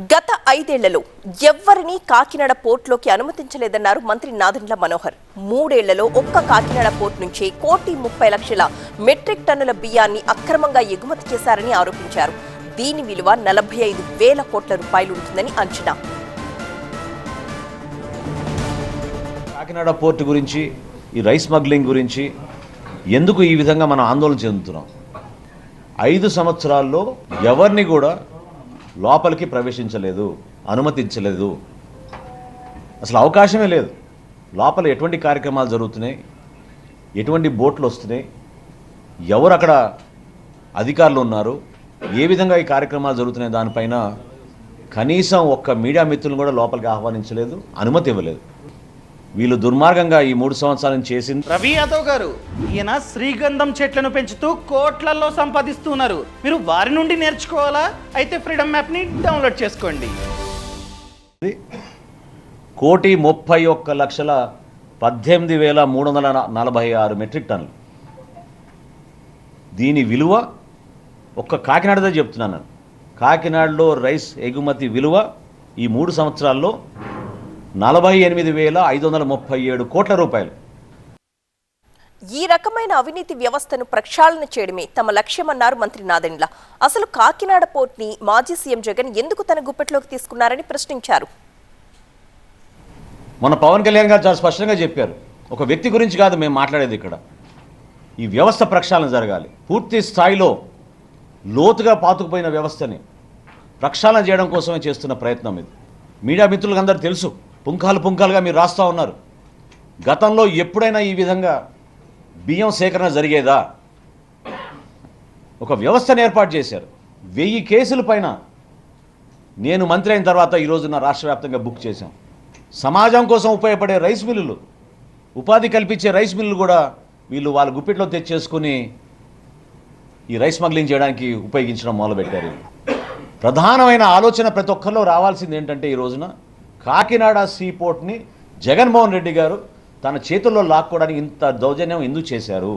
గత 5 ఏళ్లలో ఎవ్వరినీ కాకినాడ పోర్టులోకి అనుమతించలేదన్నారు మంత్రి నాదెండ్ల మనోహర్. 3 ఏళ్లలో ఒక్క కాకినాడ పోర్టు నుంచే 1,30,00,000 మెట్రిక్ టన్నుల బియ్యాన్ని అక్రమంగా ఎగుమతి చేశారని ఆరోపించారు. దీని విలువ 45,000 కోట్ల రూపాయలు ఉంటుందని అంచనా. కాకినాడ పోర్టు గురించి, ఈ రైస్ స్మగ్లింగ్ గురించి ఎందుకు ఈ విధంగా మనం ఆందోళన చెందుతున్నాం? 5 సంవత్సరాల్లో ఎవరిని కూడా లోపలికి ప్రవేశించలేదు, అనుమతించలేదు. అసలు అవకాశమే లేదు. లోపల ఎటువంటి కార్యక్రమాలు జరుగుతున్నాయి, ఎటువంటి బోట్లు వస్తున్నాయి, ఎవరు అక్కడ అధికారులు ఉన్నారు, ఏ విధంగా ఈ కార్యక్రమాలు జరుగుతున్నాయి దానిపైన కనీసం ఒక్క మీడియా మిత్రులను కూడా లోపలికి ఆహ్వానించలేదు, అనుమతి ఇవ్వలేదు. వీళ్ళు దుర్మార్గంగా ఈ 3 సంవత్సరాలను చేసింది. రవి యాదవ్ గారు, ఈయన శ్రీగంధం చెట్లను పెంచుతూ కోట్లల్లో సంపాదిస్తున్నారు. మీరు వారి నుండి నేర్చుకోవాలా? అయితే ఫ్రీడమ్ యాప్ని డౌన్లోడ్ చేసుకోండి. 1,31,18,346 మెట్రిక్ టన్నులు. దీని విలువ ఒక్క కాకినాడదే చెప్తున్నాను. కాకినాడలో రైస్ ఎగుమతి విలువ ఈ 3 సంవత్సరాల్లో 48,537 కోట్ల రూపాయలు. ఈ రకమైన అవినీతి వ్యవస్థను ప్రక్షాళన చేయడమే తమ లక్ష్యమన్నారు మంత్రి నాదెండ్ల. అసలు కాకినాడ పోర్టుని మాజీ సీఎం జగన్ ఎందుకు తన గుప్పెట్లోకి తీసుకున్నారని ప్రశ్నించారు. మన పవన్ కళ్యాణ్ గారు చాలా స్పష్టంగా చెప్పారు, ఒక వ్యక్తి గురించి కాదు మేము మాట్లాడేది. ఇక్కడ ఈ వ్యవస్థ ప్రక్షాళన జరగాలి. పూర్తి స్థాయిలో లోతుగా పాతుకుపోయిన వ్యవస్థని ప్రక్షాళన చేయడం కోసమే చేస్తున్న ప్రయత్నం ఇది. మీడియా మిత్రులకు అందరూ తెలుసు, పుంఖాలుగా మీరు రాస్తూ ఉన్నారు. గతంలో ఎప్పుడైనా ఈ విధంగా బియ్యం సేకరణ జరిగేదా? ఒక వ్యవస్థను ఏర్పాటు చేశారు. 1000 కేసుల పైన నేను మంత్రి అయిన తర్వాత ఈరోజున రాష్ట్ర వ్యాప్తంగా బుక్ చేశాం. సమాజం కోసం ఉపయోగపడే రైస్ మిల్లులు, ఉపాధి కల్పించే రైస్ మిల్లులు కూడా వీళ్ళు వాళ్ళ గుప్పిట్లో తెచ్చేసుకుని ఈ రైస్ స్మగ్లింగ్ చేయడానికి ఉపయోగించడం మొదలుపెట్టారు. ప్రధానమైన ఆలోచన ప్రతి ఒక్కరిలో రావాల్సింది ఏంటంటే, ఈ రోజున కాకినాడ సీపోర్ట్ని జగన్మోహన్ రెడ్డి గారు తన చేతుల్లో లాక్కోవడానికి ఇంత దౌర్జన్యం ఎందుకు చేశారు?